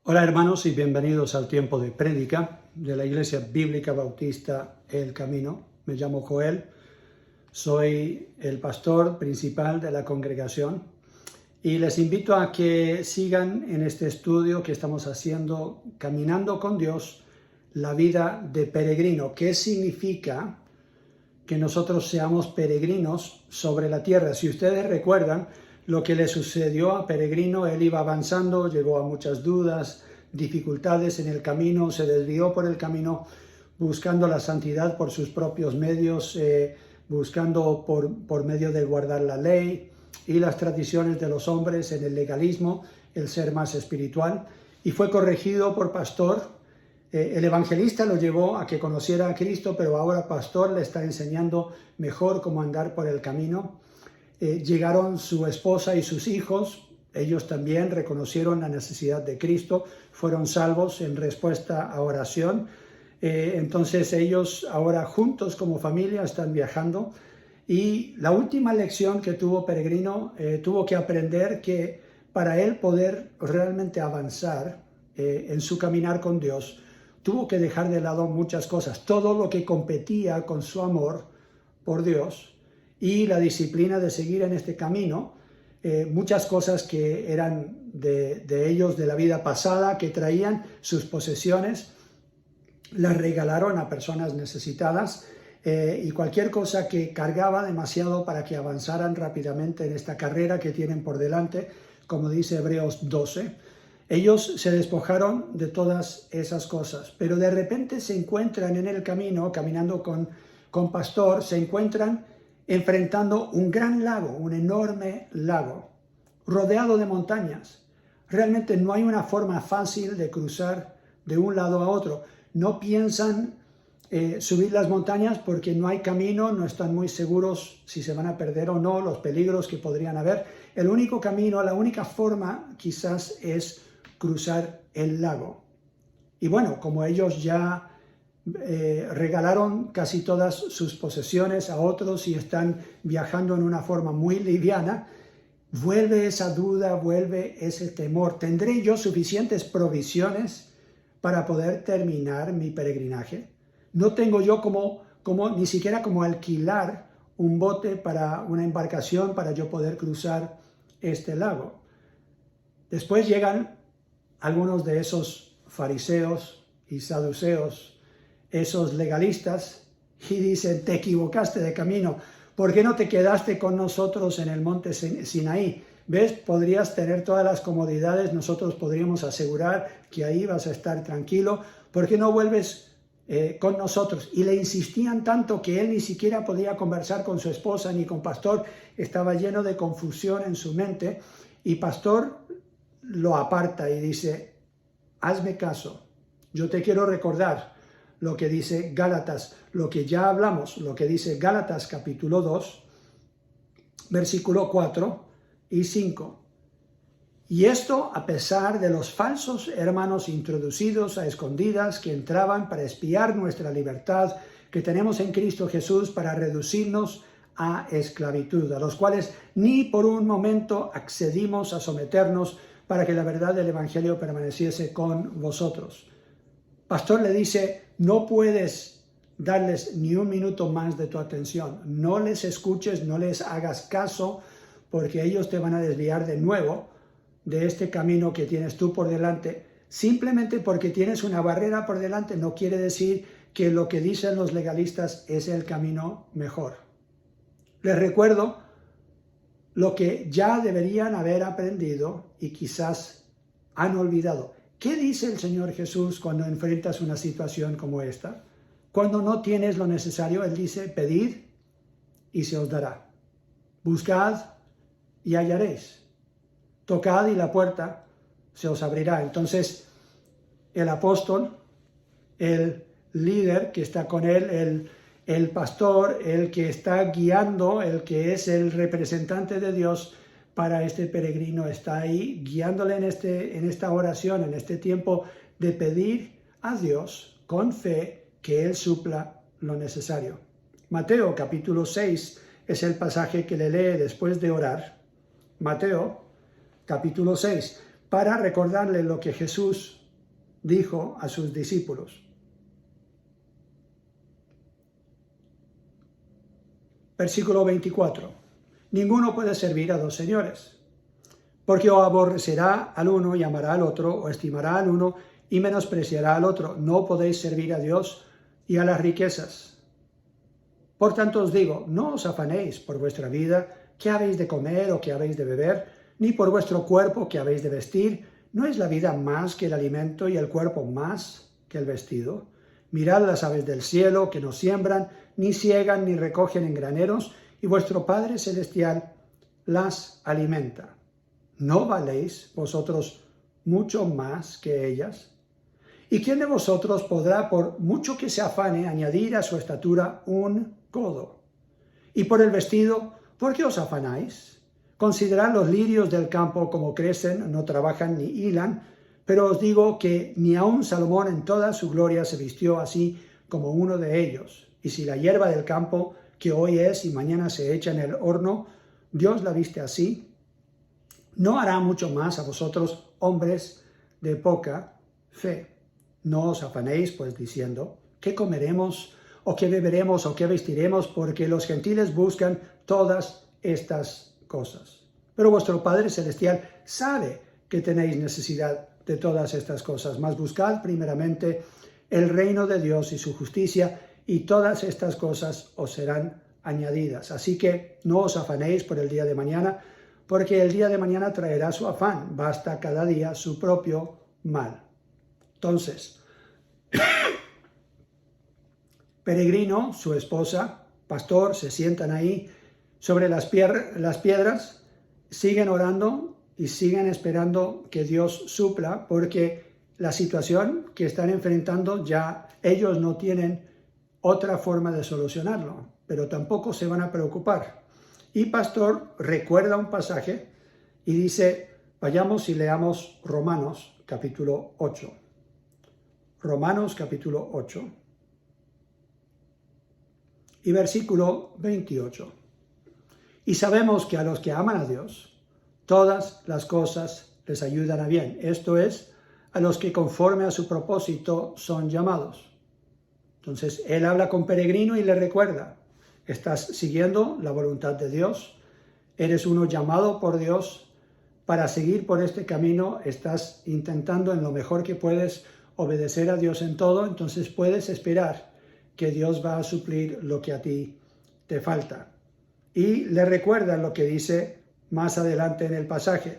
Hola hermanos y bienvenidos al tiempo de prédica de la Iglesia Bíblica Bautista El Camino. Me llamo Joel, soy el pastor principal de la congregación y les invito a que sigan en este estudio que estamos haciendo, Caminando con Dios, la vida de peregrino. ¿Qué significa que nosotros seamos peregrinos sobre la tierra? Si ustedes recuerdan lo que le sucedió a Peregrino, él iba avanzando, llegó a muchas dudas, dificultades en el camino, se desvió por el camino buscando la santidad por sus propios medios, buscando por medio de guardar la ley y las tradiciones de los hombres en el legalismo, el ser más espiritual, y fue corregido por Pastor. El evangelista lo llevó a que conociera a Cristo, pero ahora Pastor le está enseñando mejor cómo andar por el camino. Llegaron su esposa y sus hijos, ellos también reconocieron la necesidad de Cristo, fueron salvos en respuesta a oración. Entonces ellos ahora juntos como familia están viajando, y la última lección que tuvo Peregrino, tuvo que aprender que para él poder realmente avanzar en su caminar con Dios, tuvo que dejar de lado muchas cosas, todo lo que competía con su amor por Dios y la disciplina de seguir en este camino. Muchas cosas que eran de ellos de la vida pasada, que traían sus posesiones, las regalaron a personas necesitadas, y cualquier cosa que cargaba demasiado para que avanzaran rápidamente en esta carrera que tienen por delante, como dice Hebreos 12. Ellos se despojaron de todas esas cosas, pero de repente se encuentran en el camino, caminando con Pastor, se encuentran enfrentando un gran lago, un enorme lago, rodeado de montañas. Realmente no hay una forma fácil de cruzar de un lado a otro. No piensan subir las montañas porque no hay camino, no están muy seguros si se van a perder o no, los peligros que podrían haber. El único camino, la única forma quizás es cruzar el lago. Y bueno, como ellos ya regalaron casi todas sus posesiones a otros y están viajando en una forma muy liviana, vuelve esa duda, vuelve ese temor. ¿Tendré yo suficientes provisiones para poder terminar mi peregrinaje? No tengo yo ni siquiera como alquilar un bote para una embarcación para yo poder cruzar este lago. Después llegan algunos de esos fariseos y saduceos, esos legalistas, y dicen: te equivocaste de camino, ¿por qué no te quedaste con nosotros en el monte Sinaí? ¿Ves? Podrías tener todas las comodidades, nosotros podríamos asegurar que ahí vas a estar tranquilo, ¿por qué no vuelves con nosotros? Y le insistían tanto que él ni siquiera podía conversar con su esposa ni con Pastor, estaba lleno de confusión en su mente, y Pastor lo aparta y dice: hazme caso, yo te quiero recordar lo que dice Gálatas, lo que ya hablamos, lo que dice Gálatas capítulo 2, versículo 4 y 5. Y esto a pesar de los falsos hermanos introducidos a escondidas que entraban para espiar nuestra libertad que tenemos en Cristo Jesús, para reducirnos a esclavitud, a los cuales ni por un momento accedimos a someternos para que la verdad del Evangelio permaneciese con vosotros. Pastor le dice: no puedes darles ni un minuto más de tu atención, no les escuches, no les hagas caso, porque ellos te van a desviar de nuevo de este camino que tienes tú por delante. Simplemente porque tienes una barrera por delante no quiere decir que lo que dicen los legalistas es el camino mejor. Les recuerdo lo que ya deberían haber aprendido y quizás han olvidado. ¿Qué dice el Señor Jesús cuando enfrentas una situación como esta? Cuando no tienes lo necesario, Él dice: pedid y se os dará. Buscad y hallaréis. Tocad y la puerta se os abrirá. Entonces, el apóstol, el líder que está con él, el pastor, el que está guiando, el que es el representante de Dios para este peregrino, está ahí guiándole en esta oración, en este tiempo de pedir a Dios con fe que Él supla lo necesario. Mateo capítulo 6 es el pasaje que le lee después de orar. Mateo capítulo 6. para recordarle lo que Jesús dijo a sus discípulos. Versículo 24. Ninguno puede servir a dos señores, porque o aborrecerá al uno y amará al otro, o estimará al uno y menospreciará al otro. No podéis servir a Dios y a las riquezas. Por tanto os digo, no os afanéis por vuestra vida, qué habéis de comer o qué habéis de beber, ni por vuestro cuerpo, qué habéis de vestir. ¿No es la vida más que el alimento y el cuerpo más que el vestido? Mirad las aves del cielo, que no siembran, ni siegan, ni recogen en graneros, y vuestro Padre Celestial las alimenta. ¿No valéis vosotros mucho más que ellas? ¿Y quién de vosotros podrá, por mucho que se afane, añadir a su estatura un codo? Y por el vestido, ¿por qué os afanáis? Considerad los lirios del campo como crecen, no trabajan ni hilan, pero os digo que ni aun Salomón en toda su gloria se vistió así como uno de ellos. Y si la hierba del campo, que hoy es y mañana se echa en el horno, Dios la viste así, ¿no hará mucho más a vosotros, hombres de poca fe? No os afanéis, pues, diciendo, ¿qué comeremos, o qué beberemos, o qué vestiremos? Porque los gentiles buscan todas estas cosas. Pero vuestro Padre Celestial sabe que tenéis necesidad de todas estas cosas, mas buscad primeramente el reino de Dios y su justicia, y todas estas cosas os serán añadidas. Así que no os afanéis por el día de mañana, porque el día de mañana traerá su afán. Basta cada día su propio mal. Entonces, Peregrino, su esposa, pastor, se sientan ahí sobre las piedras, siguen orando y siguen esperando que Dios supla, porque la situación que están enfrentando ya ellos no tienen otra forma de solucionarlo, pero tampoco se van a preocupar. Y pastor recuerda un pasaje y dice, vayamos y leamos Romanos capítulo 8. Romanos capítulo 8 y versículo 28. Y sabemos que a los que aman a Dios, todas las cosas les ayudan a bien. Esto es, a los que conforme a su propósito son llamados. Entonces, él habla con Peregrino y le recuerda, estás siguiendo la voluntad de Dios, eres uno llamado por Dios para seguir por este camino, estás intentando en lo mejor que puedes obedecer a Dios en todo, entonces puedes esperar que Dios va a suplir lo que a ti te falta. Y le recuerda lo que dice más adelante en el pasaje,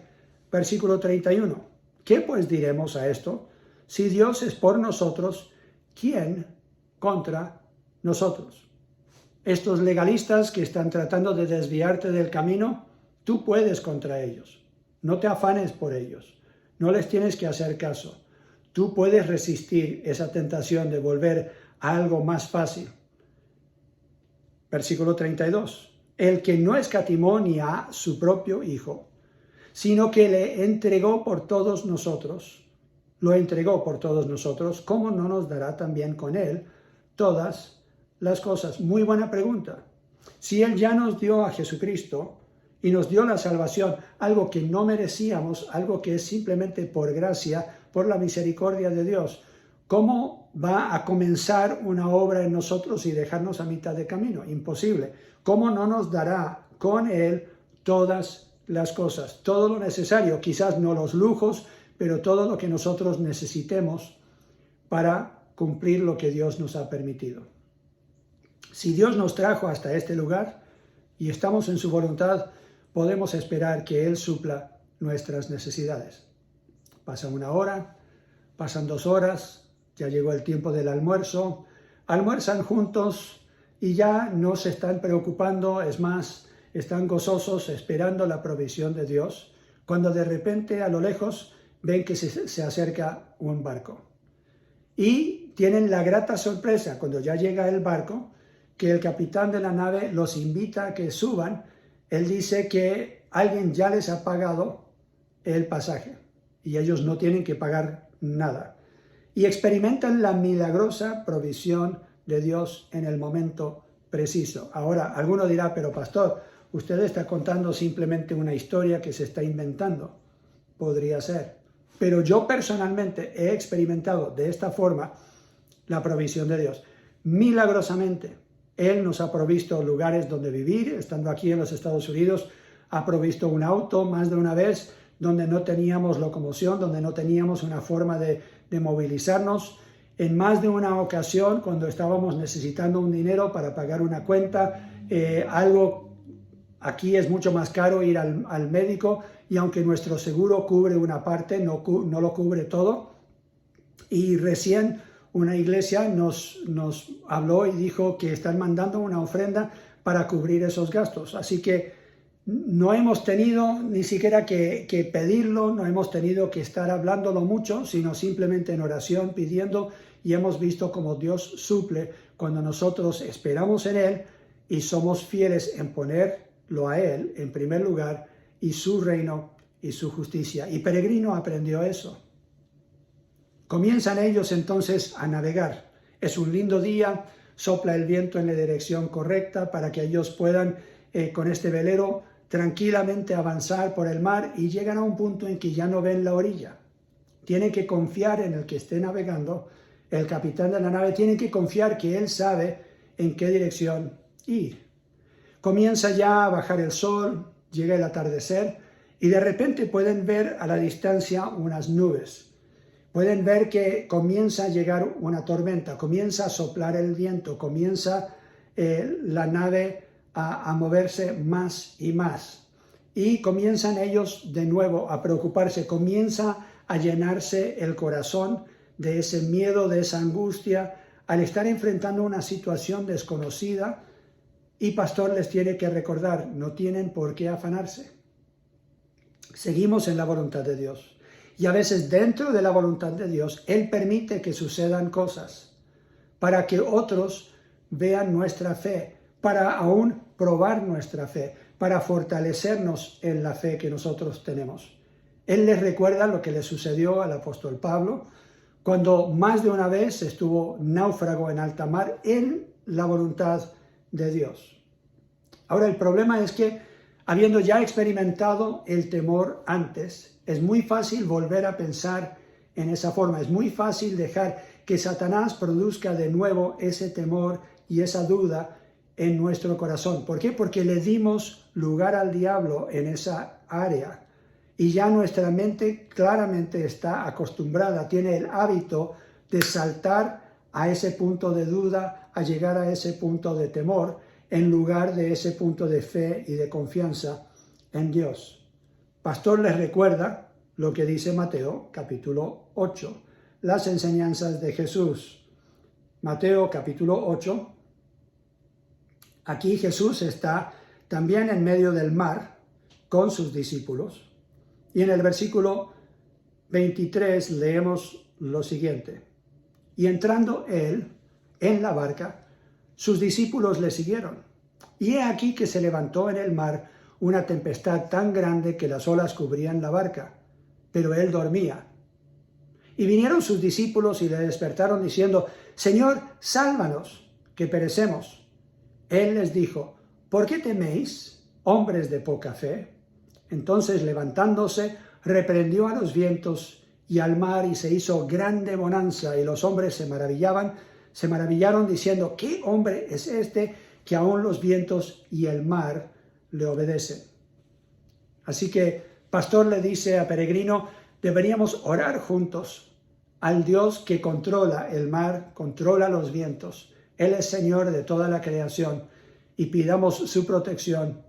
versículo 31. ¿Qué pues diremos a esto? Si Dios es por nosotros, ¿quién contra nosotros? Estos legalistas que están tratando de desviarte del camino, tú puedes contra ellos. No te afanes por ellos. No les tienes que hacer caso. Tú puedes resistir esa tentación de volver a algo más fácil. Versículo 32. El que no escatimó ni a su propio Hijo, sino que le entregó por todos nosotros, lo entregó por todos nosotros, ¿cómo no nos dará también con él todas las cosas? Muy buena pregunta. Si él ya nos dio a Jesucristo y nos dio la salvación, algo que no merecíamos, algo que es simplemente por gracia, por la misericordia de Dios, ¿cómo va a comenzar una obra en nosotros y dejarnos a mitad de camino? Imposible. ¿Cómo no nos dará con él todas las cosas? Todo lo necesario, quizás no los lujos, pero todo lo que nosotros necesitemos para cumplir lo que Dios nos ha permitido. Si Dios nos trajo hasta este lugar y estamos en su voluntad, podemos esperar que Él supla nuestras necesidades. Pasa una hora, pasan 2 horas, ya llegó el tiempo del almuerzo, almuerzan juntos y ya no se están preocupando, es más, están gozosos esperando la provisión de Dios, cuando de repente a lo lejos ven que se acerca un barco. Y tienen la grata sorpresa, cuando ya llega el barco, que el capitán de la nave los invita a que suban. Él dice que alguien ya les ha pagado el pasaje y ellos no tienen que pagar nada. Y experimentan la milagrosa provisión de Dios en el momento preciso. Ahora, alguno dirá, pero pastor, usted está contando simplemente una historia que se está inventando. Podría ser, Pero yo personalmente he experimentado de esta forma la provisión de Dios. Milagrosamente, Él nos ha provisto lugares donde vivir. Estando aquí en los Estados Unidos, ha provisto un auto más de una vez donde no teníamos locomoción, donde no teníamos una forma de movilizarnos. En más de una ocasión, cuando estábamos necesitando un dinero para pagar una cuenta, aquí es mucho más caro ir al médico, y aunque nuestro seguro cubre una parte, no lo cubre todo. Y recién una iglesia nos habló y dijo que están mandando una ofrenda para cubrir esos gastos. Así que no hemos tenido ni siquiera que pedirlo, no hemos tenido que estar hablándolo mucho, sino simplemente en oración pidiendo, y hemos visto cómo Dios suple cuando nosotros esperamos en Él y somos fieles en ponerlo a Él en primer lugar, y su reino y su justicia. Y Peregrino aprendió eso. Comienzan ellos entonces a navegar. Es un lindo día, sopla el viento en la dirección correcta para que ellos puedan con este velero tranquilamente avanzar por el mar, y llegan a un punto en que ya no ven la orilla. Tienen que confiar en el que esté navegando, el capitán de la nave tiene que confiar que él sabe en qué dirección ir. Comienza ya a bajar el sol, llega el atardecer, y de repente pueden ver a la distancia unas nubes. Pueden ver que comienza a llegar una tormenta, comienza a soplar el viento, comienza la nave a moverse más y más. Y comienzan ellos de nuevo a preocuparse, comienza a llenarse el corazón de ese miedo, de esa angustia, al estar enfrentando una situación desconocida. Y Pastor les tiene que recordar, no tienen por qué afanarse. Seguimos en la voluntad de Dios. Y a veces dentro de la voluntad de Dios, Él permite que sucedan cosas para que otros vean nuestra fe, para aún probar nuestra fe, para fortalecernos en la fe que nosotros tenemos. Él les recuerda lo que le sucedió al apóstol Pablo, cuando más de una vez estuvo náufrago en alta mar en la voluntad de Dios. Ahora, el problema es que, habiendo ya experimentado el temor antes, es muy fácil volver a pensar en esa forma. Es muy fácil dejar que Satanás produzca de nuevo ese temor y esa duda en nuestro corazón. ¿Por qué? Porque le dimos lugar al diablo en esa área. Y ya nuestra mente claramente está acostumbrada, tiene el hábito de saltar a ese punto de duda, a llegar a ese punto de temor, en lugar de ese punto de fe y de confianza en Dios. Pastor les recuerda lo que dice Mateo capítulo 8, las enseñanzas de Jesús. Mateo capítulo 8, aquí Jesús está también en medio del mar con sus discípulos. Y en el versículo 23 leemos lo siguiente: y entrando él en la barca, sus discípulos le siguieron. Y he aquí que se levantó en el mar una tempestad tan grande que las olas cubrían la barca, pero él dormía. Y vinieron sus discípulos y le despertaron diciendo: Señor, sálvanos, que perecemos. Él les dijo: ¿por qué teméis, hombres de poca fe? Entonces, levantándose, reprendió a los vientos y al mar, y se hizo grande bonanza, y los hombres se maravillaron diciendo: ¿qué hombre es este que aún los vientos y el mar le obedecen? Así que Pastor le dice a Peregrino, deberíamos orar juntos al Dios que controla el mar, controla los vientos. Él es Señor de toda la creación, y pidamos su protección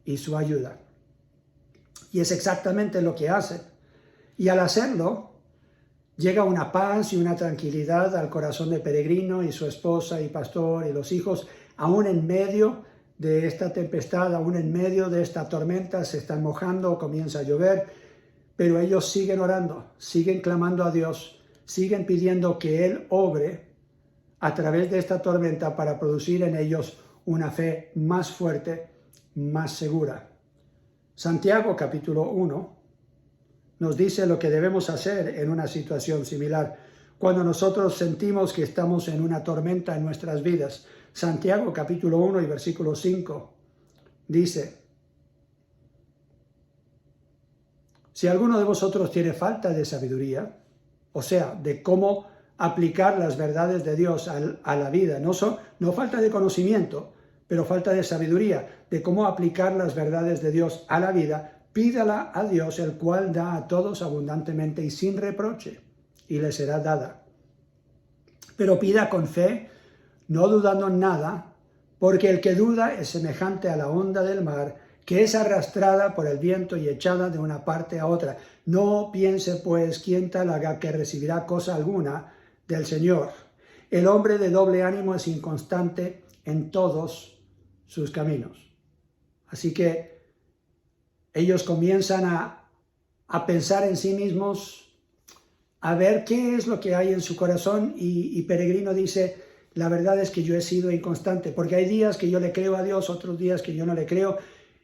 y su ayuda. Y es exactamente lo que hacen. Y al hacerlo, llega una paz y una tranquilidad al corazón de Peregrino y su esposa y Pastor y los hijos, aún en medio de esta tempestad, aún en medio de esta tormenta. Se están mojando, comienza a llover, pero ellos siguen orando, siguen clamando a Dios, siguen pidiendo que Él obre a través de esta tormenta para producir en ellos una fe más fuerte, más segura. Santiago capítulo 1 nos dice lo que debemos hacer en una situación similar, cuando nosotros sentimos que estamos en una tormenta en nuestras vidas. Santiago capítulo 1 y versículo 5 dice: Si alguno de vosotros tiene falta de sabiduría, o sea, de cómo aplicar las verdades de Dios a la vida, no falta de conocimiento, pero falta de sabiduría, de cómo aplicar las verdades de Dios a la vida, pídala a Dios, el cual da a todos abundantemente y sin reproche, y le será dada. Pero pida con fe, no dudando en nada, porque el que duda es semejante a la onda del mar, que es arrastrada por el viento y echada de una parte a otra. No piense, pues, quien tal haga que recibirá cosa alguna del Señor. El hombre de doble ánimo es inconstante en todos sus caminos. Así que ellos comienzan a pensar en sí mismos, a ver qué es lo que hay en su corazón, y Peregrino dice, la verdad es que yo he sido inconstante, porque hay días que yo le creo a Dios, otros días que yo no le creo,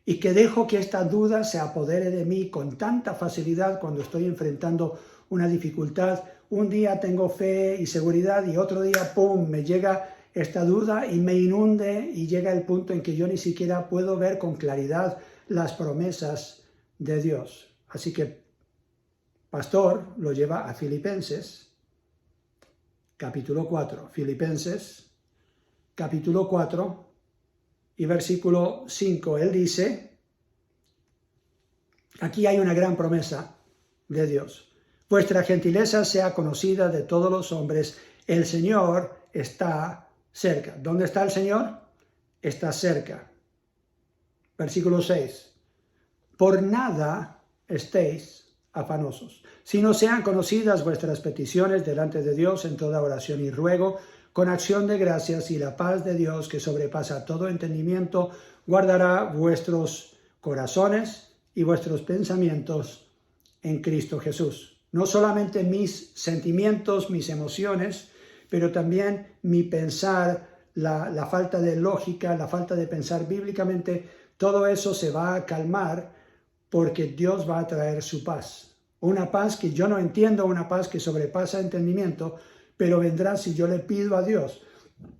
y que dejo que esta duda se apodere de mí con tanta facilidad cuando estoy enfrentando una dificultad. Un día tengo fe y seguridad y otro día, ¡pum!, me llega esta duda y me inunde y llega el punto en que yo ni siquiera puedo ver con claridad las promesas de Dios. Así que Pastor lo lleva a Filipenses, capítulo 4. Filipenses, capítulo 4. Y versículo 5, él dice, aquí hay una gran promesa de Dios. Vuestra gentileza sea conocida de todos los hombres, el Señor está cerca. ¿Dónde está el Señor? Está cerca. Versículo 6, por nada estéis afanosos, sino sean conocidas vuestras peticiones delante de Dios en toda oración y ruego, con acción de gracias, y la paz de Dios, que sobrepasa todo entendimiento, guardará vuestros corazones y vuestros pensamientos en Cristo Jesús. No solamente mis sentimientos, mis emociones, pero también mi pensar, la falta de lógica, la falta de pensar bíblicamente, todo eso se va a calmar porque Dios va a traer su paz. Una paz que yo no entiendo, una paz que sobrepasa entendimiento, pero vendrá si yo le pido a Dios.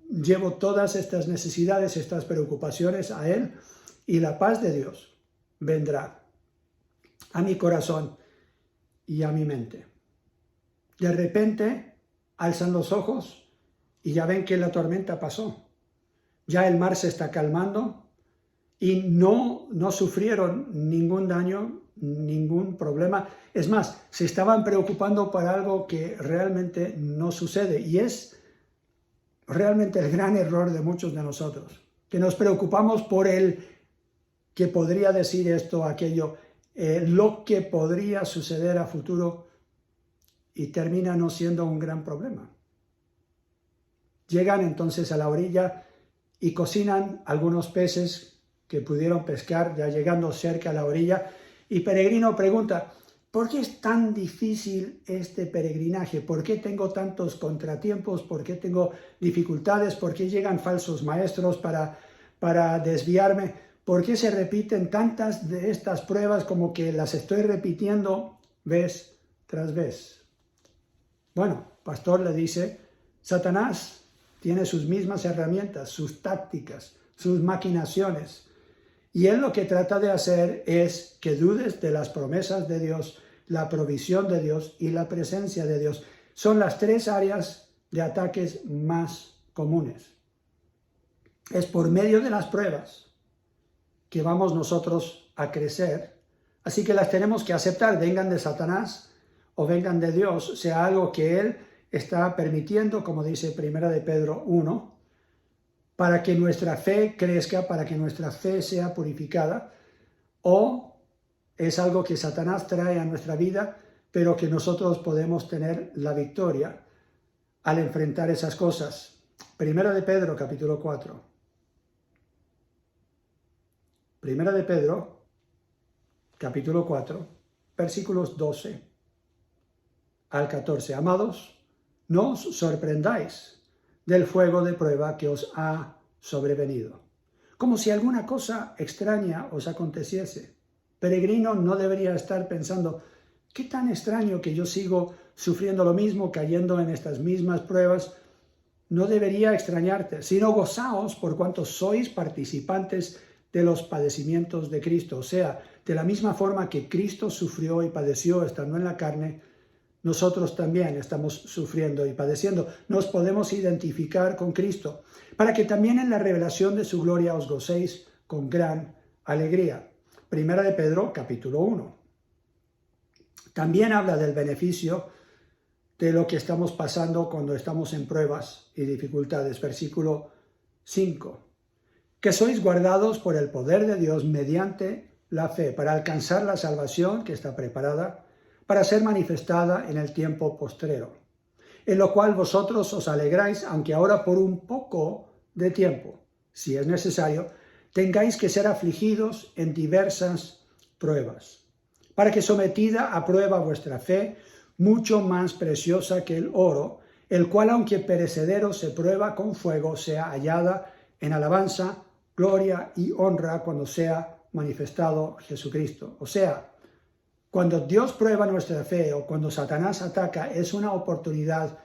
Llevo todas estas necesidades, estas preocupaciones a Él, y la paz de Dios vendrá a mi corazón y a mi mente. De repente alzan los ojos y ya ven que la tormenta pasó. Ya el mar se está calmando y no sufrieron ningún daño, ningún problema. Es más, se estaban preocupando por algo que realmente no sucede, y es realmente el gran error de muchos de nosotros, que nos preocupamos por el que podría decir esto, aquello, lo que podría suceder a futuro, y termina no siendo un gran problema. Llegan entonces a la orilla y cocinan algunos peces que pudieron pescar ya llegando cerca a la orilla, y Peregrino pregunta, ¿por qué es tan difícil este peregrinaje? ¿Por qué tengo tantos contratiempos? ¿Por qué tengo dificultades? ¿Por qué llegan falsos maestros para desviarme? ¿Por qué se repiten tantas de estas pruebas como que las estoy repitiendo vez tras vez? Bueno, Pastor le dice, Satanás tiene sus mismas herramientas, sus tácticas, sus maquinaciones. Y él lo que trata de hacer es que dudes de las promesas de Dios, la provisión de Dios y la presencia de Dios. Son las tres áreas de ataques más comunes. Es por medio de las pruebas que vamos nosotros a crecer. Así que las tenemos que aceptar, vengan de Satanás o vengan de Dios, sea algo que Él está permitiendo, como dice 1 de Pedro 1, para que nuestra fe crezca, para que nuestra fe sea purificada, o es algo que Satanás trae a nuestra vida, pero que nosotros podemos tener la victoria al enfrentar esas cosas. 1 de Pedro, capítulo 4. 1 de Pedro, capítulo 4, versículos 12 al 14. Amados, no os sorprendáis del fuego de prueba que os ha sobrevenido, como si alguna cosa extraña os aconteciese. Peregrino no debería estar pensando, qué tan extraño que yo sigo sufriendo lo mismo, cayendo en estas mismas pruebas. No debería extrañarte, sino gozaos por cuanto sois participantes de los padecimientos de Cristo. O sea, de la misma forma que Cristo sufrió y padeció estando en la carne, nosotros también estamos sufriendo y padeciendo. Nos podemos identificar con Cristo, para que también en la revelación de su gloria os gocéis con gran alegría. Primera de Pedro, capítulo 1. También habla del beneficio de lo que estamos pasando cuando estamos en pruebas y dificultades. Versículo 5. Que sois guardados por el poder de Dios mediante la fe, para alcanzar la salvación que está preparada para ser manifestada en el tiempo postrero, en lo cual vosotros os alegráis, aunque ahora por un poco de tiempo, si es necesario, tengáis que ser afligidos en diversas pruebas, para que sometida a prueba vuestra fe, mucho más preciosa que el oro, el cual aunque perecedero se prueba con fuego, sea hallada en alabanza, gloria y honra cuando sea manifestado Jesucristo. O sea, cuando Dios prueba nuestra fe o cuando Satanás ataca, es una oportunidad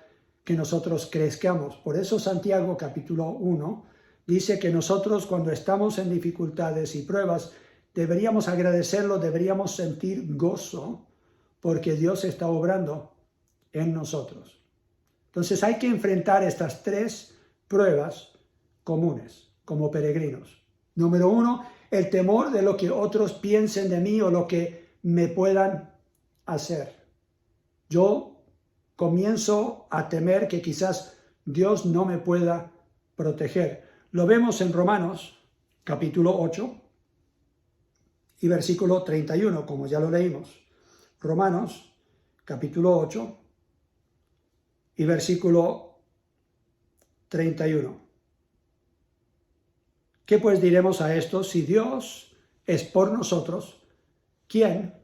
que nosotros crezcamos. Por eso Santiago capítulo 1 dice que nosotros cuando estamos en dificultades y pruebas deberíamos agradecerlo, deberíamos sentir gozo porque Dios está obrando en nosotros. Entonces hay que enfrentar estas tres pruebas comunes como peregrinos. Número 1, el temor de lo que otros piensen de mí o lo que me puedan hacer. Yo comienzo a temer que quizás Dios no me pueda proteger. Lo vemos en Romanos capítulo 8 y versículo 31, como ya lo leímos. Romanos capítulo 8 y versículo 31. ¿Qué pues diremos a esto? Si Dios es por nosotros, ¿quién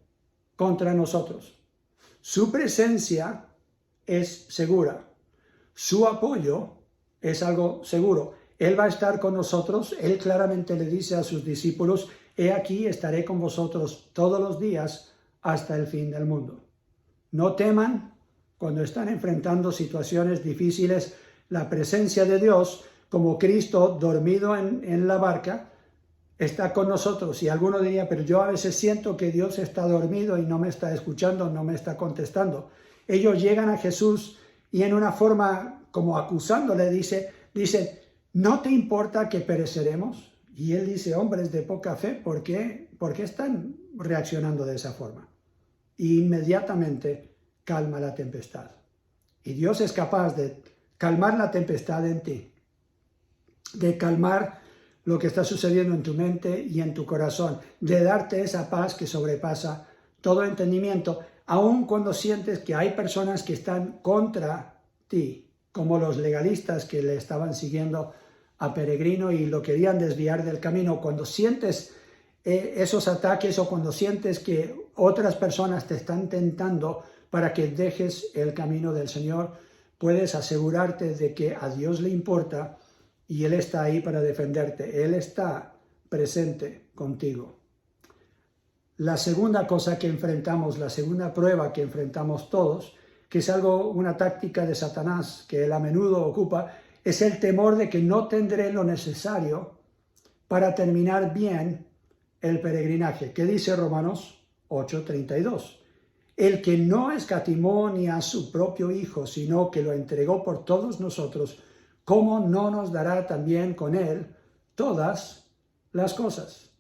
contra nosotros? Su presencia es segura. Su apoyo es algo seguro. Él va a estar con nosotros. Él claramente le dice a sus discípulos, he aquí, estaré con vosotros todos los días hasta el fin del mundo. No teman cuando están enfrentando situaciones difíciles. La presencia de Dios, como Cristo dormido en la barca, está con nosotros. Y alguno diría, pero yo a veces siento que Dios está dormido y no me está escuchando, no me está contestando. Ellos llegan a Jesús y en una forma como acusándole dice, ¿no te importa que pereceremos? Y él dice, hombres de poca fe, ¿por qué están reaccionando de esa forma? Y inmediatamente calma la tempestad. Y Dios es capaz de calmar la tempestad en ti, de calmar lo que está sucediendo en tu mente y en tu corazón, de darte esa paz que sobrepasa todo entendimiento, aun cuando sientes que hay personas que están contra ti, como los legalistas que le estaban siguiendo a Peregrino y lo querían desviar del camino. Cuando sientes esos ataques o cuando sientes que otras personas te están tentando para que dejes el camino del Señor, puedes asegurarte de que a Dios le importa y Él está ahí para defenderte. Él está presente contigo. La segunda cosa que enfrentamos, la segunda prueba que enfrentamos todos, que es una táctica de Satanás que él a menudo ocupa, es el temor de que no tendré lo necesario para terminar bien el peregrinaje. ¿Qué dice Romanos 8:32? El que no escatimó ni a su propio Hijo, sino que lo entregó por todos nosotros, ¿cómo no nos dará también con él todas las cosas?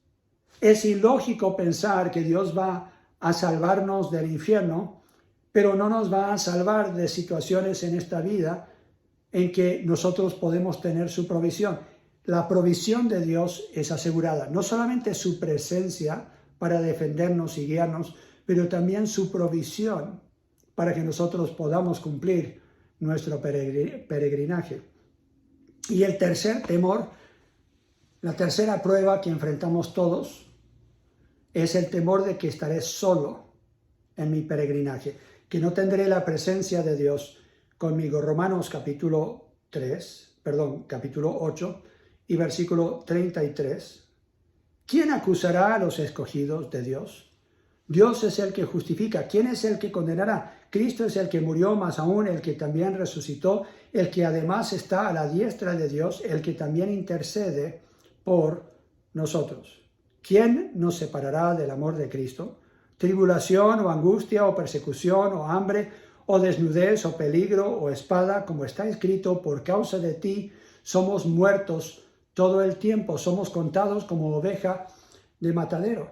Es ilógico pensar que Dios va a salvarnos del infierno, pero no nos va a salvar de situaciones en esta vida en que nosotros podemos tener su provisión. La provisión de Dios es asegurada, no solamente su presencia para defendernos y guiarnos, pero también su provisión para que nosotros podamos cumplir nuestro peregrinaje. Y el tercer temor, la tercera prueba que enfrentamos todos, es el temor de que estaré solo en mi peregrinaje, que no tendré la presencia de Dios conmigo. Romanos capítulo 8 y versículo 33. ¿Quién acusará a los escogidos de Dios? Dios es el que justifica. ¿Quién es el que condenará? Cristo es el que murió, más aún el que también resucitó, el que además está a la diestra de Dios, el que también intercede por nosotros. ¿Quién nos separará del amor de Cristo? ¿Tribulación o angustia o persecución o hambre o desnudez o peligro o espada? Como está escrito, por causa de ti somos muertos todo el tiempo, somos contados como oveja de matadero.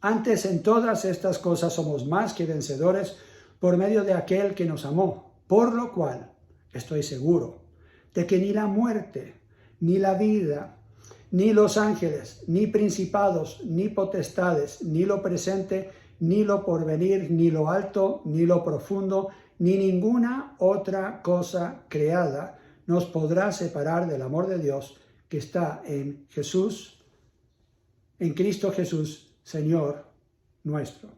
Antes en todas estas cosas somos más que vencedores por medio de aquel que nos amó, por lo cual estoy seguro de que ni la muerte, ni la vida, ni los ángeles, ni principados, ni potestades, ni lo presente, ni lo porvenir, ni lo alto, ni lo profundo, ni ninguna otra cosa creada nos podrá separar del amor de Dios que está en Jesús, en Cristo Jesús, Señor nuestro.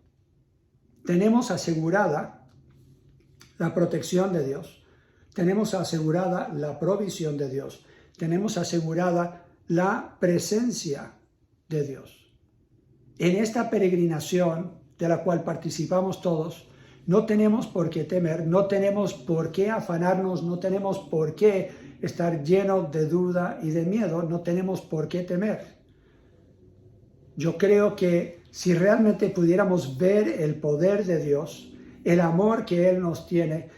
Tenemos asegurada la protección de Dios, tenemos asegurada la provisión de Dios, tenemos asegurada la presencia de Dios. En esta peregrinación de la cual participamos todos, no tenemos por qué temer, no tenemos por qué afanarnos, no tenemos por qué estar llenos de duda y de miedo, no tenemos por qué temer. Yo creo que si realmente pudiéramos ver el poder de Dios, el amor que Él nos tiene,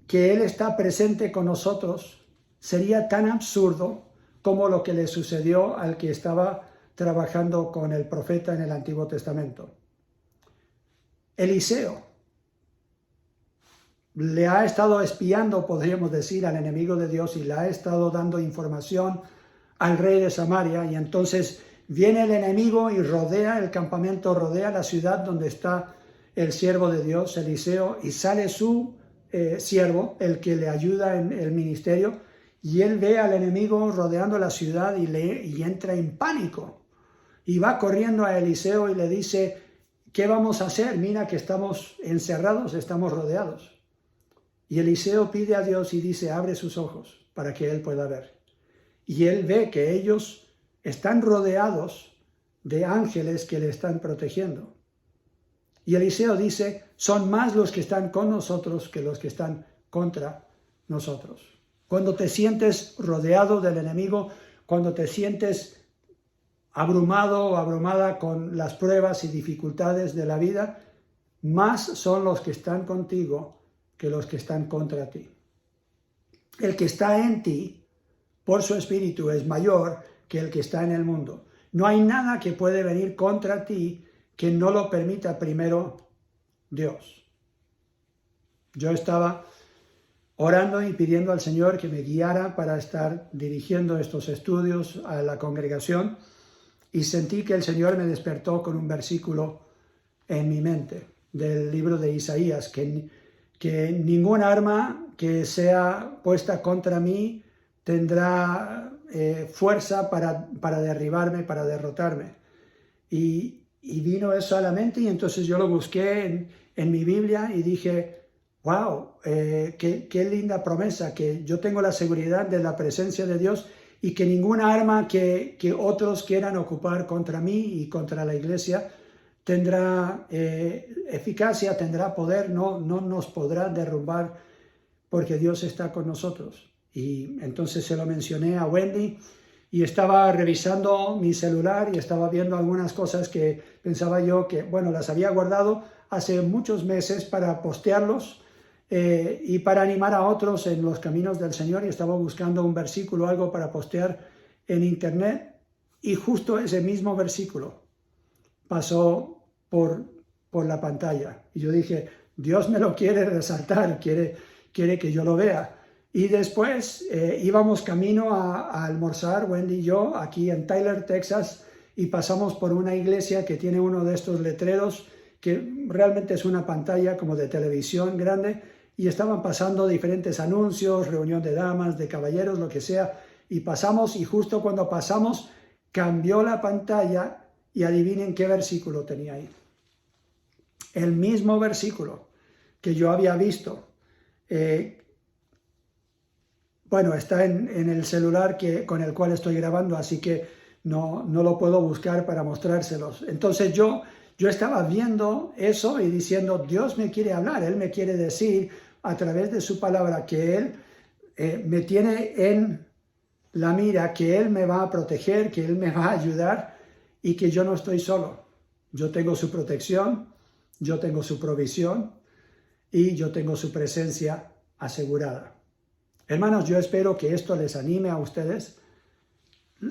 que Él está presente con nosotros, sería tan absurdo como lo que le sucedió al que estaba trabajando con el profeta en el Antiguo Testamento. Eliseo le ha estado espiando, podríamos decir, al enemigo de Dios y le ha estado dando información al rey de Samaria, y entonces viene el enemigo y rodea el campamento, rodea la ciudad donde está el siervo de Dios, Eliseo, y sale su siervo, el que le ayuda en el ministerio, y él ve al enemigo rodeando la ciudad y entra en pánico. Y va corriendo a Eliseo y le dice, ¿qué vamos a hacer? Mira que estamos encerrados, estamos rodeados. Y Eliseo pide a Dios y dice, abre sus ojos para que él pueda ver. Y él ve que ellos están rodeados de ángeles que le están protegiendo. Y Eliseo dice, son más los que están con nosotros que los que están contra nosotros. Cuando te sientes rodeado del enemigo, cuando te sientes abrumado o abrumada con las pruebas y dificultades de la vida, más son los que están contigo que los que están contra ti. El que está en ti, por su espíritu, es mayor que el que está en el mundo. No hay nada que puede venir contra ti que no lo permita primero Dios. Yo estaba orando y pidiendo al Señor que me guiara para estar dirigiendo estos estudios a la congregación, y sentí que el Señor me despertó con un versículo en mi mente del libro de Isaías, que ningún arma que sea puesta contra mí tendrá fuerza para derribarme, para derrotarme. Y vino eso a la mente, y entonces yo lo busqué en mi Biblia y dije, wow, qué linda promesa, que yo tengo la seguridad de la presencia de Dios y que ninguna arma que otros quieran ocupar contra mí y contra la iglesia tendrá eficacia, tendrá poder, no nos podrá derrumbar, porque Dios está con nosotros. Y entonces se lo mencioné a Wendy, y estaba revisando mi celular y estaba viendo algunas cosas que pensaba yo que, bueno, las había guardado hace muchos meses para postearlos y para animar a otros en los caminos del Señor, y estaba buscando un versículo, algo para postear en internet, y justo ese mismo versículo pasó por la pantalla. Y yo dije, Dios me lo quiere resaltar, quiere que yo lo vea. Y después íbamos camino a almorzar, Wendy y yo, aquí en Tyler, Texas, y pasamos por una iglesia que tiene uno de estos letreros, que realmente es una pantalla como de televisión grande, y estaban pasando diferentes anuncios, reunión de damas, de caballeros, lo que sea, y pasamos, y justo cuando pasamos cambió la pantalla, y adivinen qué versículo tenía ahí. El mismo versículo que yo había visto. Bueno, está en el celular con el cual estoy grabando, así que no lo puedo buscar para mostrárselos. Entonces yo estaba viendo eso y diciendo, Dios me quiere hablar, Él me quiere decir a través de su palabra que Él me tiene la mira que Él me va a proteger, que Él me va a ayudar y que yo no estoy solo. Yo tengo su protección, yo tengo su provisión y yo tengo su presencia asegurada. Hermanos, yo espero que esto les anime a ustedes,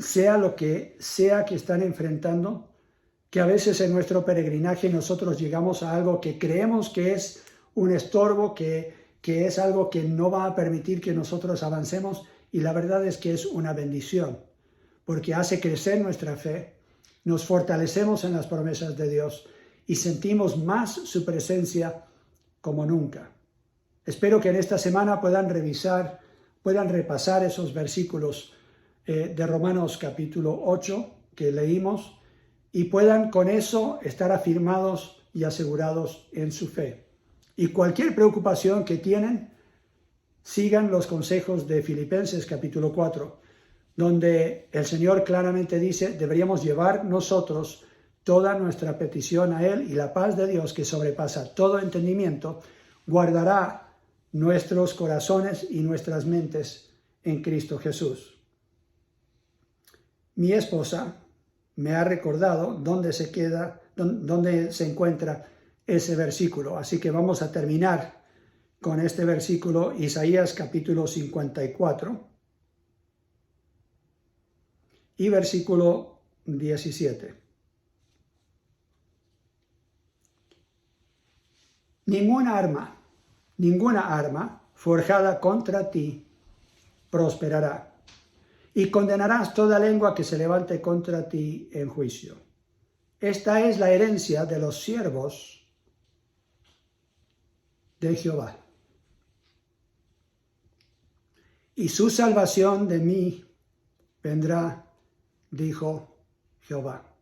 sea lo que sea que están enfrentando, que a veces en nuestro peregrinaje nosotros llegamos a algo que creemos que es un estorbo, que es algo que no va a permitir que nosotros avancemos, y la verdad es que es una bendición, porque hace crecer nuestra fe, nos fortalecemos en las promesas de Dios y sentimos más su presencia como nunca. Espero que en esta semana puedan repasar esos versículos de Romanos capítulo 8 que leímos y puedan con eso estar afirmados y asegurados en su fe. Y cualquier preocupación que tienen, sigan los consejos de Filipenses capítulo 4, donde el Señor claramente dice, deberíamos llevar nosotros toda nuestra petición a Él y la paz de Dios que sobrepasa todo entendimiento, guardará nuestros corazones y nuestras mentes en Cristo Jesús. Mi esposa me ha recordado dónde se encuentra ese versículo, así que vamos a terminar con este versículo, Isaías capítulo 54 y versículo 17. Ninguna arma forjada contra ti prosperará, y condenarás toda lengua que se levante contra ti en juicio. Esta es la herencia de los siervos de Jehová, y su salvación de mí vendrá, dijo Jehová.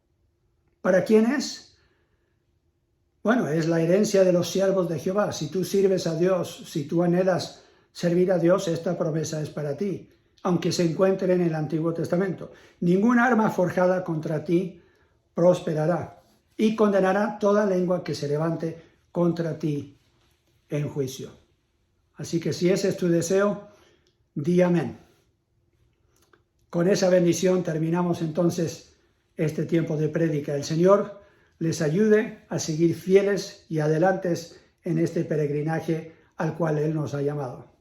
¿Para quién es? Bueno, es la herencia de los siervos de Jehová. Si tú sirves a Dios, si tú anhelas servir a Dios, esta promesa es para ti, aunque se encuentre en el Antiguo Testamento. Ninguna arma forjada contra ti prosperará, y condenará toda lengua que se levante contra ti en juicio. Así que si ese es tu deseo, di amén. Con esa bendición terminamos entonces este tiempo de prédica. El Señor les ayude a seguir fieles y adelantes en este peregrinaje al cual Él nos ha llamado.